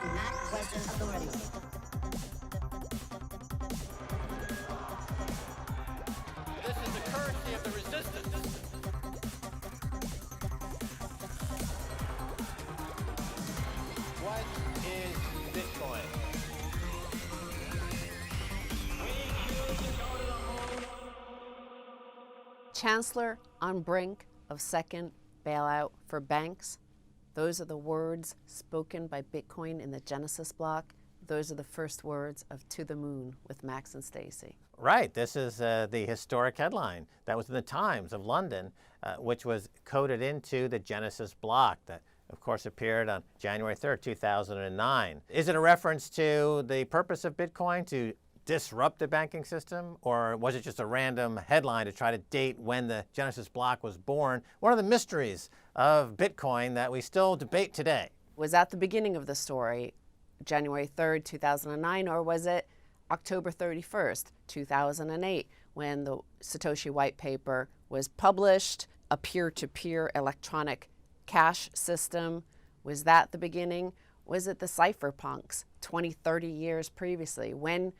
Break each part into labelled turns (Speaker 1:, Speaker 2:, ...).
Speaker 1: Do not question authority.
Speaker 2: This is the currency of the resistance. What is Bitcoin?
Speaker 3: Chancellor on brink of second bailout for banks. Those are the words spoken by Bitcoin in the Genesis block. Those are the first words of To the Moon with Max and Stacy.
Speaker 4: Right. This is the historic headline that was in the Times of London, which was coded into the Genesis block that, of course, appeared on January 3rd, 2009. Is it a reference to the purpose of Bitcoin to disrupt the banking system, or was it just a random headline to try to date when the Genesis block was born? One of the mysteries of Bitcoin that we still debate today.
Speaker 3: Was that the beginning of the story, January 3rd, 2009, or was it October 31st, 2008, when the Satoshi white paper was published, a peer-to-peer electronic cash system? Was that the beginning? Was it the cypherpunks 20, 30 years previously? When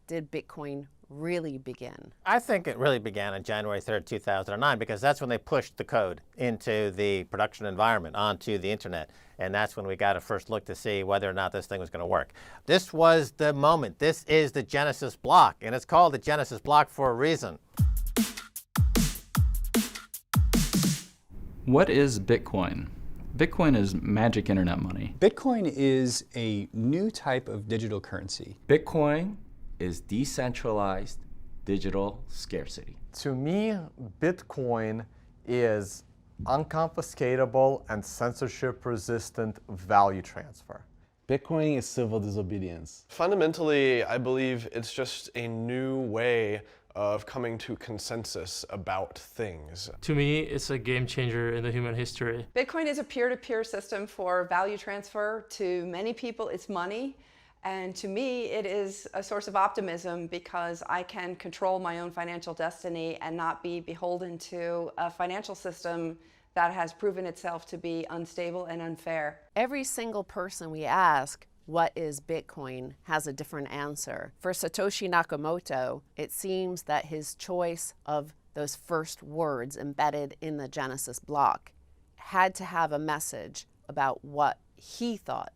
Speaker 3: did Bitcoin really begin?
Speaker 4: I think it really began on January 3rd, 2009, because that's when they pushed the code into the production environment, onto the internet. And that's when we got a first look to see whether or not this thing was going to work. This was the moment. This is the Genesis block, and it's called the Genesis block for a reason.
Speaker 5: What is Bitcoin? Bitcoin is magic internet money.
Speaker 6: Bitcoin is a new type of digital currency.
Speaker 7: Bitcoin is decentralized digital scarcity.
Speaker 8: To me, Bitcoin is unconfiscatable and censorship-resistant value transfer.
Speaker 9: Bitcoin is civil disobedience.
Speaker 10: Fundamentally, I believe it's just a new way of coming to consensus about things.
Speaker 11: To me, it's a game changer in the human history.
Speaker 12: Bitcoin is a peer-to-peer system for value transfer. To many people, it's money. And to me, it is a source of optimism because I can control my own financial destiny and not be beholden to a financial system that has proven itself to be unstable and unfair.
Speaker 3: Every single person we ask, what is Bitcoin, has a different answer. For Satoshi Nakamoto, it seems that his choice of those first words embedded in the Genesis block had to have a message about what he thought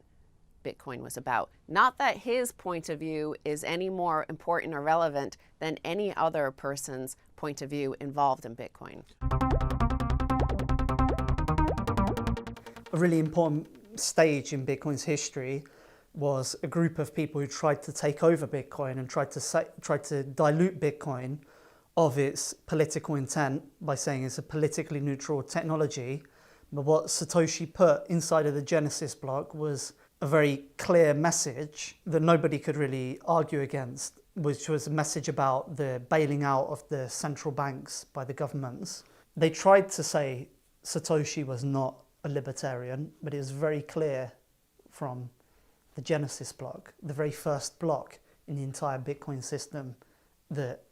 Speaker 3: Bitcoin was about. Not that his point of view is any more important or relevant than any other person's point of view involved in Bitcoin.
Speaker 13: A really important stage in Bitcoin's history was a group of people who tried to take over Bitcoin and tried to dilute Bitcoin of its political intent by saying it's a politically neutral technology. But what Satoshi put inside of the Genesis block was a very clear message that nobody could really argue against, which was a message about the bailing out of the central banks by the governments. They tried to say Satoshi was not a libertarian, but it was very clear from the Genesis block, the very first block in the entire Bitcoin system, that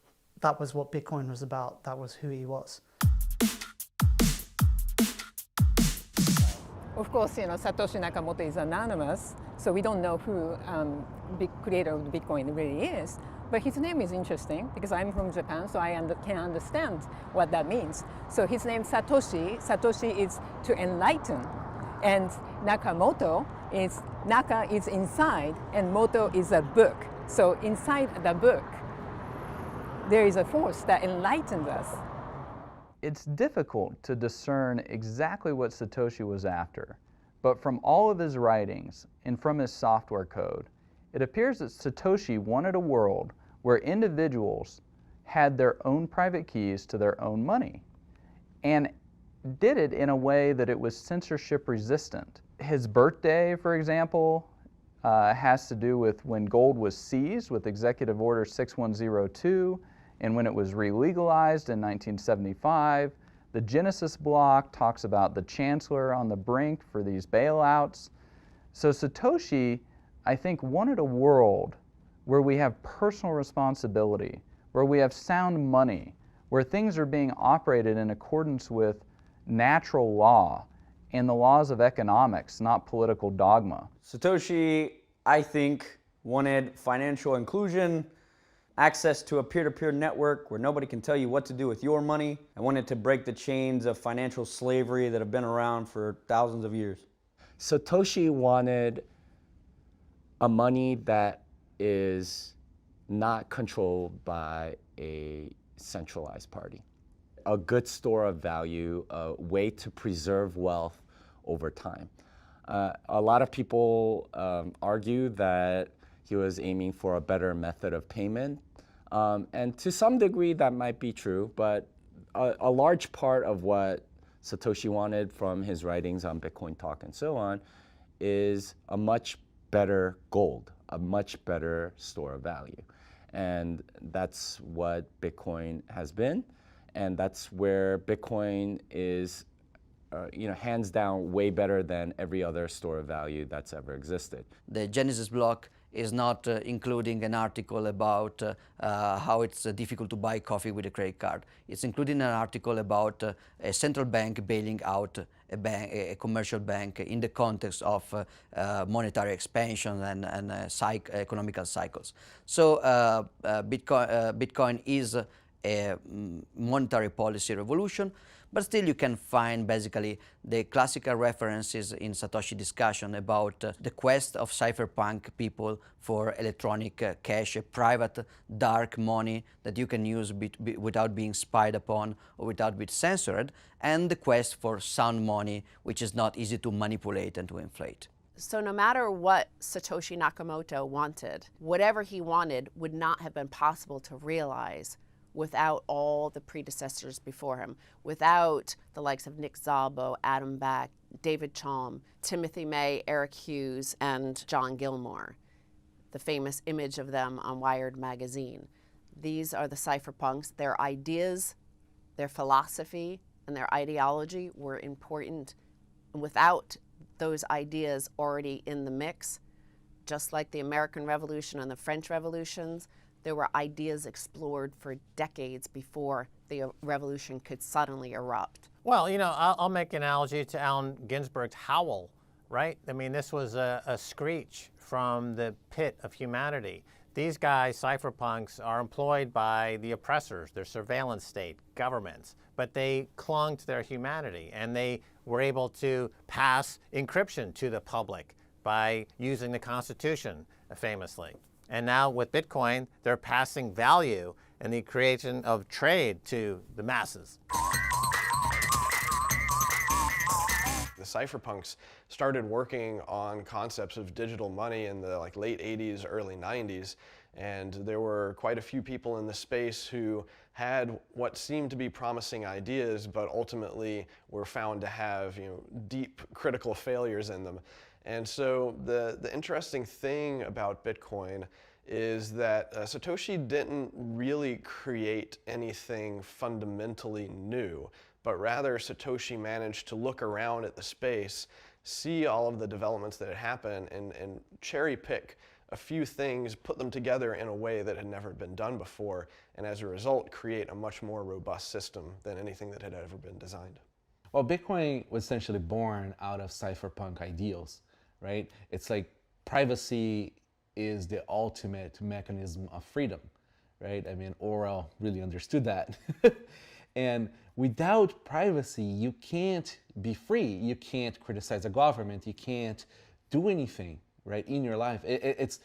Speaker 13: that was what Bitcoin was about, that was who he was.
Speaker 14: Of course, Satoshi Nakamoto is anonymous, so we don't know who the creator of Bitcoin really is. But his name is interesting because I'm from Japan, so I can understand what that means. So his name Satoshi. Satoshi is to enlighten, and Nakamoto is Naka is inside, and Moto is a book. So inside the book, there is a force that enlightened us.
Speaker 5: It's difficult to discern exactly what Satoshi was after, but from all of his writings and from his software code, it appears that Satoshi wanted a world where individuals had their own private keys to their own money, and did it in a way that it was censorship resistant. His birthday, for example, has to do with when gold was seized with Executive Order 6102, and when it was re-legalized in 1975. The Genesis block talks about the Chancellor on the brink for these bailouts. So Satoshi, I think, wanted a world where we have personal responsibility, where we have sound money, where things are being operated in accordance with natural law and the laws of economics, not political dogma.
Speaker 15: Satoshi
Speaker 1: I think, wanted financial inclusion, access to a peer-to-peer network where nobody can tell you what to do with your money. I wanted to break the chains of financial slavery that have been around for thousands of years.
Speaker 7: Satoshi wanted a money that is not controlled by a centralized party. A good store of value, a way to preserve wealth over time. A lot of people argue that he was aiming for a better method of payment. And to some degree that might be true, but a large part of what Satoshi wanted from his writings on Bitcoin Talk and so on is a much better gold, a much better store of value. And that's what Bitcoin has been. And that's where Bitcoin is, hands down way better than every other store of value that's ever existed.
Speaker 15: The Genesis block is not including an article about how it's difficult to buy coffee with a credit card. It's including an article about a central bank bailing out a commercial bank in the context of monetary expansion and economical cycles. So Bitcoin is a monetary policy revolution, but still you can find basically the classical references in Satoshi discussion about the quest of cypherpunk people for electronic cash, a private dark money that you can use without being spied upon or without being censored, and the quest for sound money, which is not easy to manipulate and to inflate.
Speaker 3: So no matter what Satoshi Nakamoto wanted, whatever he wanted would not have been possible to realize without all the predecessors before him, without the likes of Nick Szabo, Adam Back, David Chaum, Timothy May, Eric Hughes, and John Gilmore, the famous image of them on Wired magazine. These are the cypherpunks. Their ideas, their philosophy, and their ideology were important. And without those ideas already in the mix, just like the American Revolution and the French Revolutions, there were ideas explored for decades before the revolution could suddenly erupt.
Speaker 4: Well, I'll make an analogy to Allen Ginsberg's Howl, right? I mean, this was a screech from the pit of humanity. These guys, cypherpunks, are employed by the oppressors, their surveillance state, governments, but they clung to their humanity, and they were able to pass encryption to the public by using the Constitution, famously. And now with Bitcoin, they're passing value and the creation of trade to the masses.
Speaker 10: The cypherpunks started working on concepts of digital money in the late 80s, early 90s, and there were quite a few people in the space who had what seemed to be promising ideas, but ultimately were found to have deep critical failures in them. And so the interesting thing about Bitcoin is that Satoshi didn't really create anything fundamentally new, but rather Satoshi managed to look around at the space, see all of the developments that had happened, and cherry pick a few things, put them together in a way that had never been done before, and as a result create a much more robust system than anything that had ever been designed.
Speaker 9: Well, Bitcoin was essentially born out of cypherpunk ideals, right? It's like privacy is the ultimate mechanism of freedom, right? I mean, Orwell really understood that. And without privacy, you can't be free. You can't criticize the government. You can't do anything, right, in your life. It's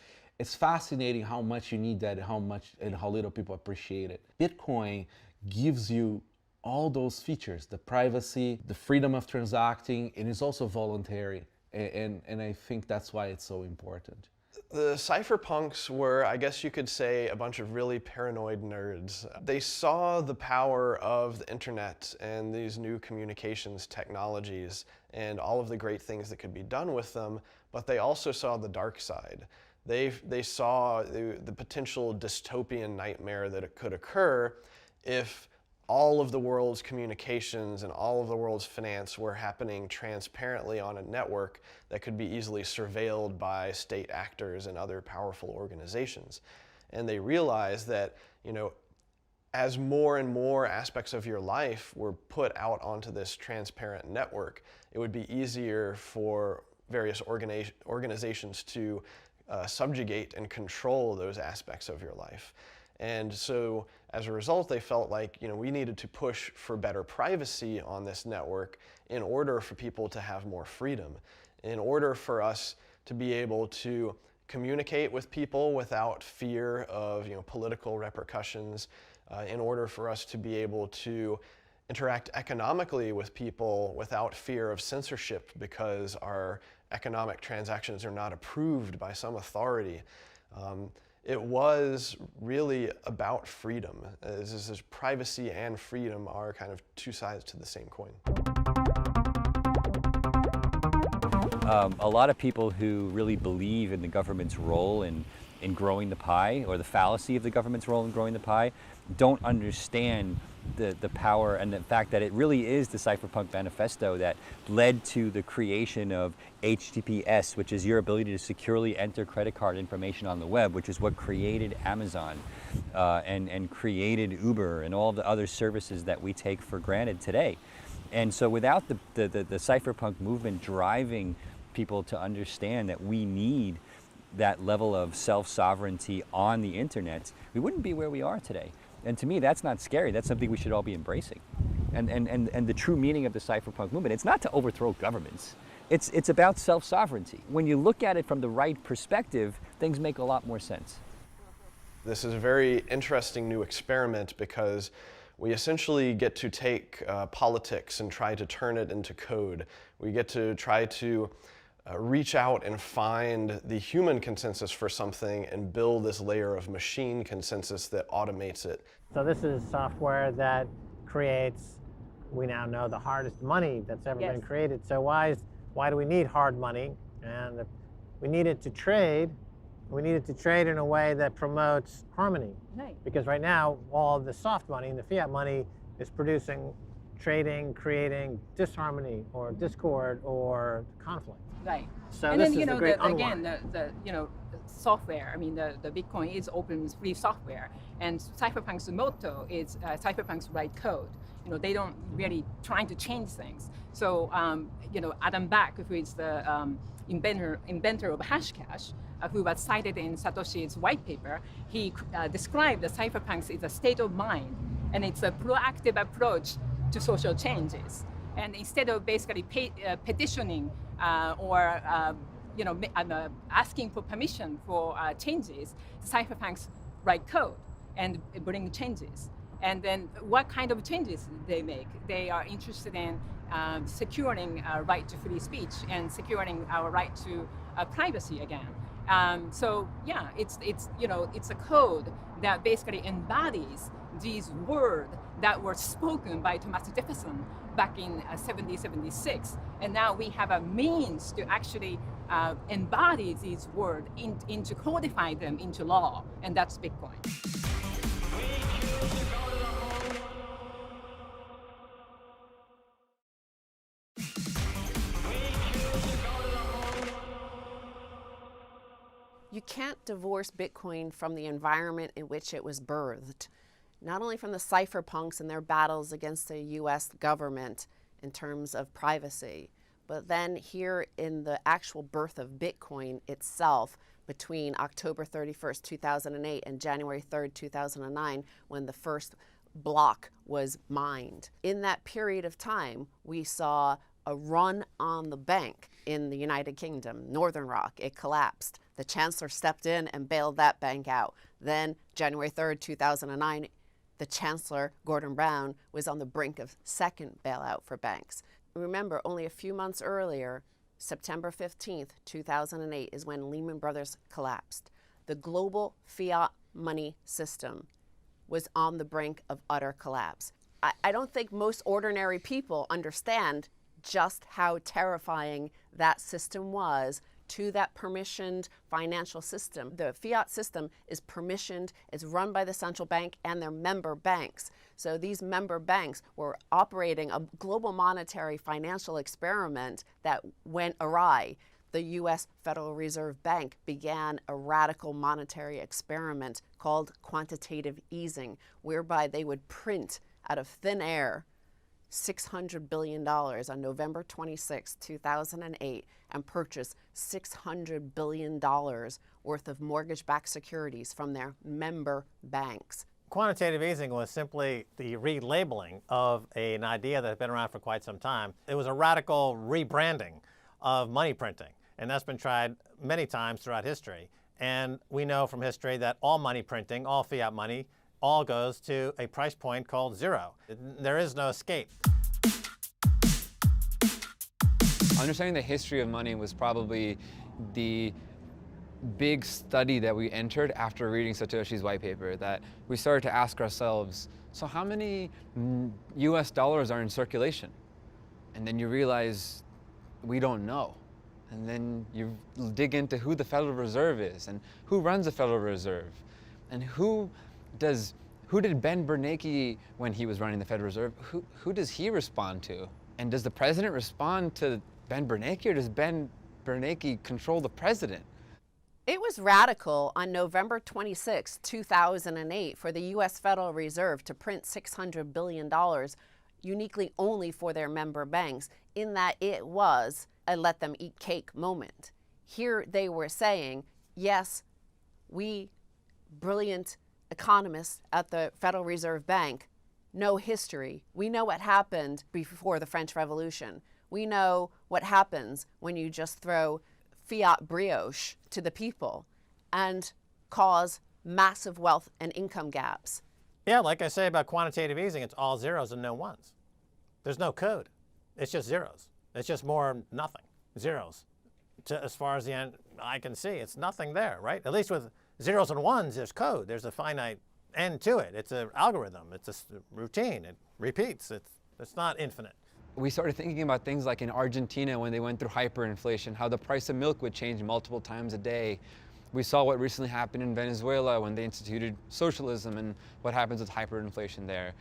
Speaker 9: fascinating how much you need that, and how little people appreciate it. Bitcoin gives you all those features: the privacy, the freedom of transacting, and it's also voluntary. And I think that's why it's so important.
Speaker 10: The cypherpunks were, I guess you could say, a bunch of really paranoid nerds. They saw the power of the internet and these new communications technologies and all of the great things that could be done with them, but they also saw the dark side. They saw the potential dystopian nightmare that it could occur if all of the world's communications and all of the world's finance were happening transparently on a network that could be easily surveilled by state actors and other powerful organizations. And they realized that, as more and more aspects of your life were put out onto this transparent network, it would be easier for various organizations to subjugate and control those aspects of your life. And so as a result, they felt like, we needed to push for better privacy on this network in order for people to have more freedom, in order for us to be able to communicate with people without fear of political repercussions, in order for us to be able to interact economically with people without fear of censorship because our economic transactions are not approved by some authority. It was really about freedom. As privacy and freedom are kind of two sides to the same coin.
Speaker 16: A lot of people who really believe in the government's role in growing the pie, or the fallacy of the government's role in growing the pie, don't understand the power and the fact that it really is the Cypherpunk Manifesto that led to the creation of HTTPS, which is your ability to securely enter credit card information on the web, which is what created Amazon and created Uber and all the other services that we take for granted today. And so without the cypherpunk movement driving people to understand that we need that level of self-sovereignty on the internet, we wouldn't be where we are today. And to me, that's not scary. That's something we should all be embracing. And the true meaning of the cypherpunk movement, it's not to overthrow governments. It's about self-sovereignty. When you look at it from the right perspective, things make a lot more sense.
Speaker 10: This is a very interesting new experiment because we essentially get to take politics and try to turn it into code. We get to try to reach out and find the human consensus for something and build this layer of machine consensus that automates it.
Speaker 4: So this is software that creates, we now know, the hardest money that's ever been created. So why do we need hard money? And we need it to trade. We need it to trade in a way that promotes harmony.
Speaker 14: Right.
Speaker 4: Because right now, all the soft money and the fiat money is producing, trading, creating disharmony or discord or conflict.
Speaker 14: Right.
Speaker 4: So
Speaker 14: and
Speaker 4: this
Speaker 14: then,
Speaker 4: is the great
Speaker 14: again,
Speaker 4: unwind.
Speaker 14: the software, the Bitcoin is open free software. And Cypherpunk's motto is Cypherpunks write code. They don't really trying to change things. So, Adam Back, who is the inventor of Hashcash, who was cited in Satoshi's white paper, he described the cypherpunks as a state of mind, and it's a proactive approach to social changes. And instead of basically petitioning or asking for permission for changes, cypherpunks write code and bring changes. And then what kind of changes they make? They are interested in securing our right to free speech and securing our right to privacy again. So yeah, it's a code that basically embodies these words that were spoken by Thomas Jefferson back in 1776, and now we have a means to actually embody these words into codify them into law, and that's Bitcoin.
Speaker 3: You can't divorce Bitcoin from the environment in which it was birthed, not only from the cypherpunks and their battles against the US government in terms of privacy, but then here in the actual birth of Bitcoin itself between October 31st, 2008 and January 3rd, 2009, when the first block was mined. In that period of time, we saw a run on the bank in the United Kingdom, Northern Rock. It collapsed. The Chancellor stepped in and bailed that bank out. Then, January 3rd, 2009, the Chancellor, Gordon Brown, was on the brink of second bailout for banks. Remember, only a few months earlier, September 15th, 2008, is when Lehman Brothers collapsed. The global fiat money system was on the brink of utter collapse. I don't think most ordinary people understand just how terrifying that system was to that permissioned financial system. The fiat system is permissioned, it's run by the central bank and their member banks. So these member banks were operating a global monetary financial experiment that went awry. The US Federal Reserve Bank began a radical monetary experiment called quantitative easing, whereby they would print out of thin air $600 billion on November 26, 2008, and purchase $600 billion worth of mortgage-backed securities from their member banks.
Speaker 4: Quantitative easing was simply the relabeling of an idea that had been around for quite some time. It was a radical rebranding of money printing, and that's been tried many times throughout history. And we know from history that all money printing, all fiat money, all goes to a price point called zero. There is no escape.
Speaker 17: Understanding the history of money was probably the big study that we entered after reading Satoshi's white paper, that we started to ask ourselves, so how many US dollars are in circulation? And then you realize we don't know. And then you dig into who the Federal Reserve is and who runs the Federal Reserve and who did Ben Bernanke, when he was running the Federal Reserve, who does he respond to? And does the president respond to Ben Bernanke, or does Ben Bernanke control the president?
Speaker 3: It was radical on November 26, 2008 for the U.S. Federal Reserve to print $600 billion uniquely only for their member banks, in that it was a let them eat cake moment. Here they were saying, yes, we brilliant economists at the Federal Reserve Bank know history. We know what happened before the French Revolution. We know what happens when you just throw fiat brioche to the people and cause massive wealth and income gaps.
Speaker 4: Yeah, like I say about quantitative easing, it's all zeros and no ones. There's no code. It's just zeros. It's just more nothing, zeros. As far as the end I can see, it's nothing there, right? At least with zeros and ones, there's code. There's a finite end to it. It's an algorithm. It's a routine. It repeats. It's not infinite.
Speaker 17: We started thinking about things like in Argentina when they went through hyperinflation, how the price of milk would change multiple times a day. We saw what recently happened in Venezuela when they instituted socialism and what happens with hyperinflation there.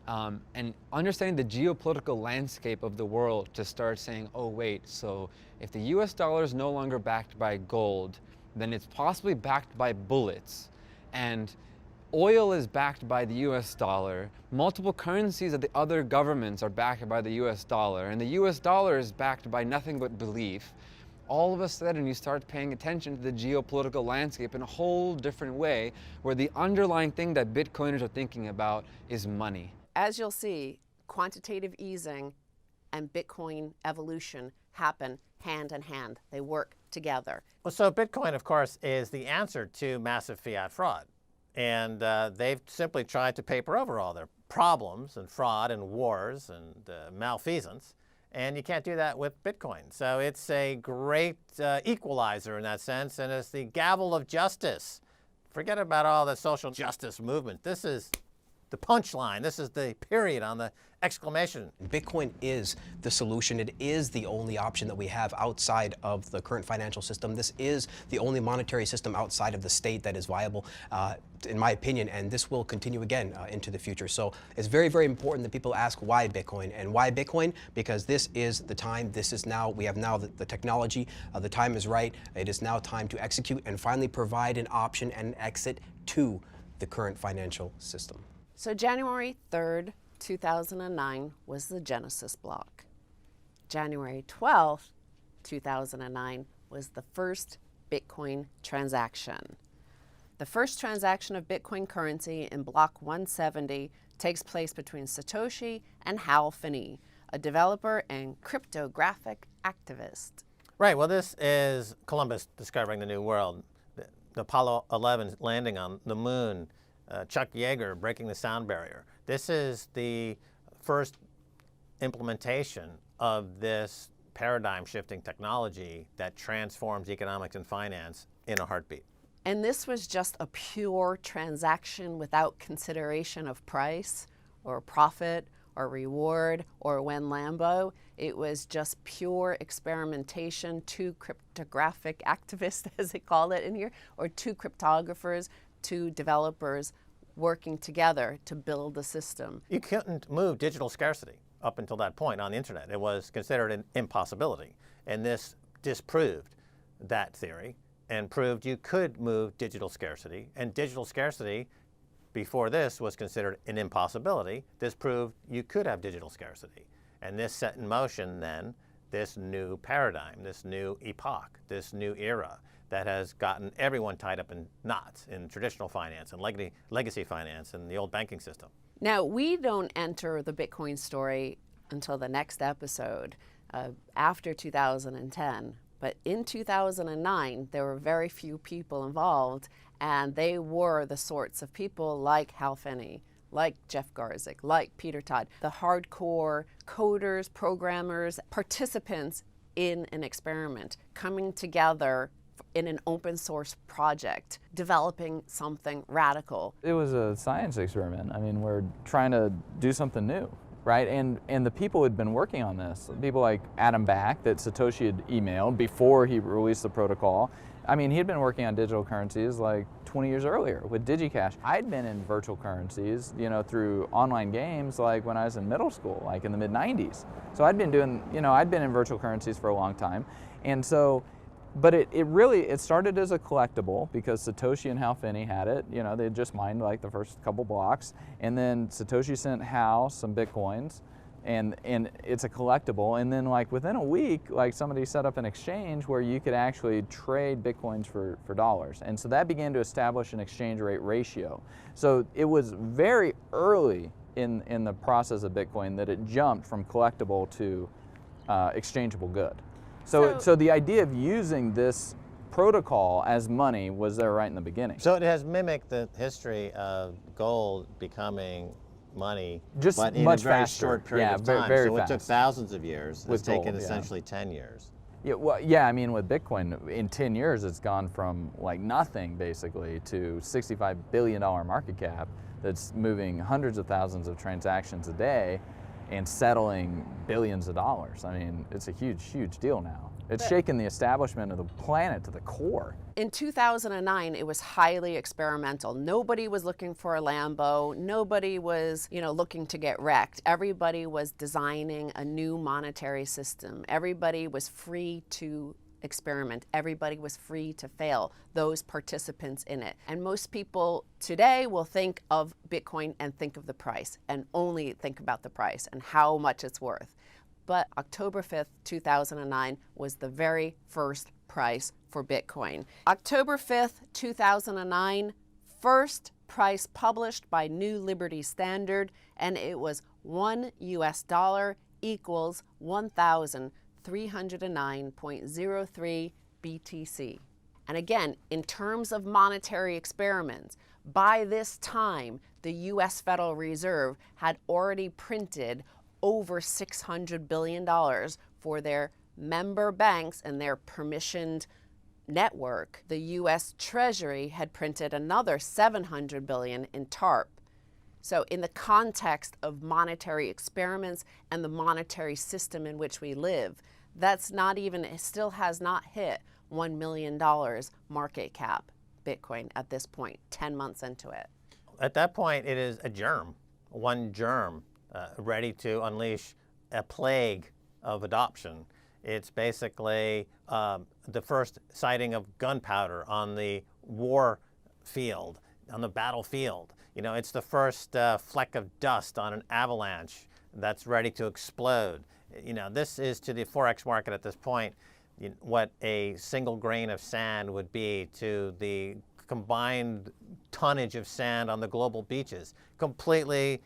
Speaker 17: And understanding the geopolitical landscape of the world to start saying, oh wait, so if the US dollar is no longer backed by gold, then it's possibly backed by bullets. And oil is backed by the US dollar. Multiple currencies of the other governments are backed by the US dollar. And the US dollar is backed by nothing but belief. All of a sudden, you start paying attention to the geopolitical landscape in a whole different way, where the underlying thing that Bitcoiners are thinking about is money.
Speaker 3: As you'll see, quantitative easing and Bitcoin evolution happen hand in hand. They work together.
Speaker 4: Well, so Bitcoin, of course, is the answer to massive fiat fraud. And they've simply tried to paper over all their problems and fraud and wars and malfeasance. And you can't do that with Bitcoin. So it's a great equalizer in that sense, and it's the gavel of justice. Forget about all the social justice movement. This is the punchline. This is the period on the exclamation.
Speaker 18: Bitcoin is the solution. It is the only option that we have outside of the current financial system. This is the only monetary system outside of the state that is viable, in my opinion, and this will continue again into the future. So it's very, very important that people ask why Bitcoin. And why Bitcoin? Because this is the time. This is now, we have now the technology. The time is right. It is now time to execute and finally provide an option and an exit to the current financial system.
Speaker 3: So January 3rd, 2009 was the Genesis block. January 12th, 2009 was the first Bitcoin transaction. The first transaction of Bitcoin currency in block 170 takes place between Satoshi and Hal Finney, a developer and cryptographic activist.
Speaker 4: Right, well, this is Columbus discovering the New World, the Apollo 11 landing on the moon, Chuck Yeager breaking the sound barrier. This is the first implementation of this paradigm-shifting technology that transforms economics and finance in a heartbeat.
Speaker 3: And this was just a pure transaction without consideration of price or profit or reward or when Lambo. It was just pure experimentation, two cryptographic activists, as they call it in here, or two cryptographers, two developers working together to build the system.
Speaker 4: You couldn't move digital scarcity up until that point on the internet. It was considered an impossibility. And this disproved that theory and proved you could move digital scarcity. And digital scarcity before this was considered an impossibility. This proved you could have digital scarcity. And this set in motion then this new paradigm, this new epoch, this new era that has gotten everyone tied up in knots in traditional finance and legacy finance and the old banking system.
Speaker 3: Now, we don't enter the Bitcoin story until the next episode, after 2010. But in 2009, there were very few people involved, and they were the sorts of people like Hal Finney, like Jeff Garzik, like Peter Todd, the hardcore coders, programmers, participants in an experiment, coming together in an open source project, developing something radical.
Speaker 5: It was a science experiment. I mean, we're trying to do something new, right? And the people who had been working on this, people like Adam Back that Satoshi had emailed before he released the protocol. I mean, he had been working on digital currencies like 20 years earlier with DigiCash. I'd been in virtual currencies, you know, through online games like when I was in middle school, like in the mid-90s. So I'd been doing, you know, I'd been in virtual currencies for a long time. And so, but it started as a collectible because Satoshi and Hal Finney had it. You know, they had just mined like the first couple blocks. And then Satoshi sent Hal some Bitcoins. And it's a collectible, and then like within a week, like somebody set up an exchange where you could actually trade Bitcoins for dollars. And so that began to establish an exchange rate ratio. So it was very early in the process of Bitcoin that it jumped from collectible to exchangeable good. So the idea of using this protocol as money was there right in the beginning.
Speaker 4: So it has mimicked the history of gold becoming money,
Speaker 5: just
Speaker 4: but in
Speaker 5: much
Speaker 4: a very
Speaker 5: faster.
Speaker 4: short period of time.
Speaker 5: Very
Speaker 4: so
Speaker 5: fast.
Speaker 4: It took thousands of years. It's taken
Speaker 5: gold,
Speaker 4: essentially 10 years.
Speaker 5: Yeah, well, yeah, I mean, with Bitcoin, in 10 years, it's gone from like nothing, basically, to $65 billion market cap that's moving hundreds of thousands of transactions a day and settling billions of dollars. I mean, it's a huge, huge deal now. It's shaken the establishment of the planet to the core.
Speaker 3: In 2009, it was highly experimental. Nobody was looking for a Lambo. Nobody was, you know, looking to get wrecked. Everybody was designing a new monetary system. Everybody was free to experiment. Everybody was free to fail, those participants in it. And most people today will think of Bitcoin and think of the price and only think about the price and how much it's worth. But October 5th, 2009 was the very first price for Bitcoin. October 5th, 2009, first price published by New Liberty Standard, and it was $1 equals 1,309.03 BTC. And again, in terms of monetary experiments, by this time, the US Federal Reserve had already printed over $600 billion for their member banks and their permissioned network. The US Treasury had printed another $700 billion in TARP. So in the context of monetary experiments and the monetary system in which we live, that's not even, it still has not hit $1 million market cap Bitcoin at this point, 10 months into it.
Speaker 4: At that point, it is a germ, one germ, ready to unleash a plague of adoption. It's basically the first sighting of gunpowder on the war field, on the battlefield. You know, it's the first fleck of dust on an avalanche that's ready to explode. You know, this is to the Forex market at this point what a single grain of sand would be to the combined tonnage of sand on the global beaches. Completely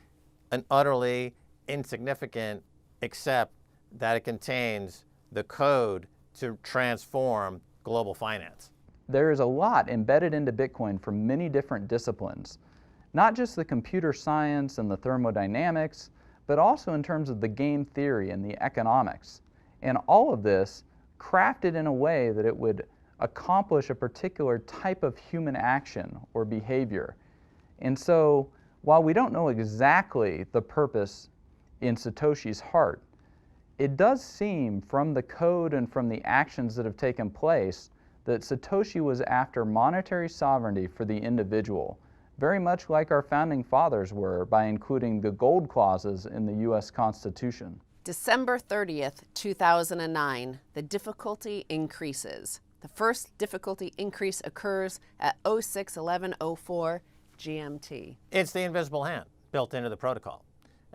Speaker 4: and utterly insignificant, except that it contains the code to transform global finance.
Speaker 5: There is a lot embedded into Bitcoin from many different disciplines, not just the computer science and the thermodynamics, but also in terms of the game theory and the economics. And all of this crafted in a way that it would accomplish a particular type of human action or behavior. And so, while we don't know exactly the purpose in Satoshi's heart, it does seem from the code and from the actions that have taken place that Satoshi was after monetary sovereignty for the individual, very much like our founding fathers were by including the gold clauses in the US Constitution.
Speaker 3: December 30th, 2009, the difficulty increases. The first difficulty increase occurs at 06:11:04 GMT.
Speaker 4: It's the invisible hand built into the protocol.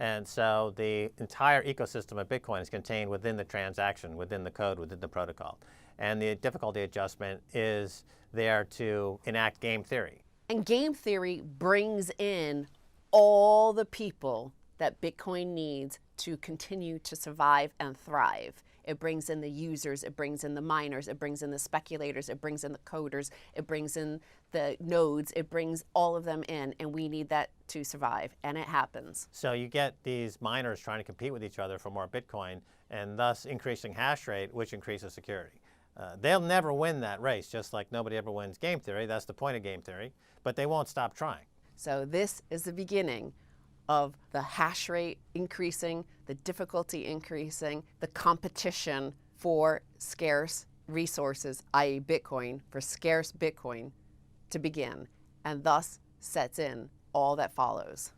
Speaker 4: And so the entire ecosystem of Bitcoin is contained within the transaction, within the code, within the protocol. And the difficulty adjustment is there to enact game theory.
Speaker 3: And game theory brings in all the people that Bitcoin needs to continue to survive and thrive. It brings in the users, it brings in the miners, it brings in the speculators, it brings in the coders, it brings in the nodes, it brings all of them in, and we need that to survive, and it happens.
Speaker 4: So you get these miners trying to compete with each other for more Bitcoin, and thus increasing hash rate, which increases security. They'll never win that race, just like nobody ever wins game theory. That's the point of game theory, but they won't stop trying.
Speaker 3: So this is the beginning of the hash rate increasing, the difficulty increasing, the competition for scarce resources, i.e. Bitcoin, for scarce Bitcoin to begin, and thus sets in all that follows.